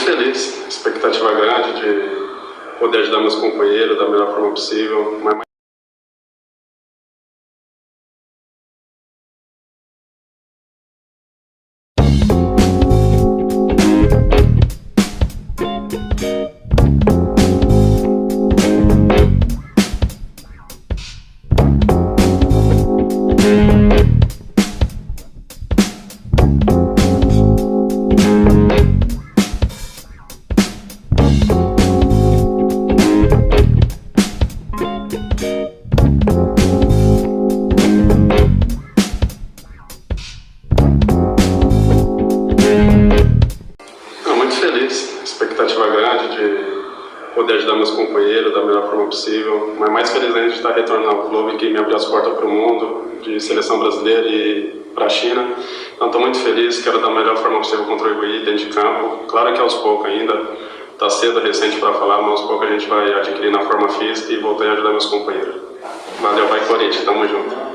feliz, expectativa grande de poder ajudar meus companheiros da melhor forma possível. Muito feliz, expectativa grande de poder ajudar meus companheiros da melhor forma possível, mas mais feliz ainda de estar retornando ao clube que me abriu as portas para o mundo, de seleção brasileira e para a China. Então estou muito feliz, quero da melhor forma possível contribuir dentro de campo. Claro que aos poucos ainda, está cedo, recente para falar, mas aos poucos a gente vai adquirir na forma física e voltar a ajudar meus companheiros. Valeu, vai Corinthians, tamo junto.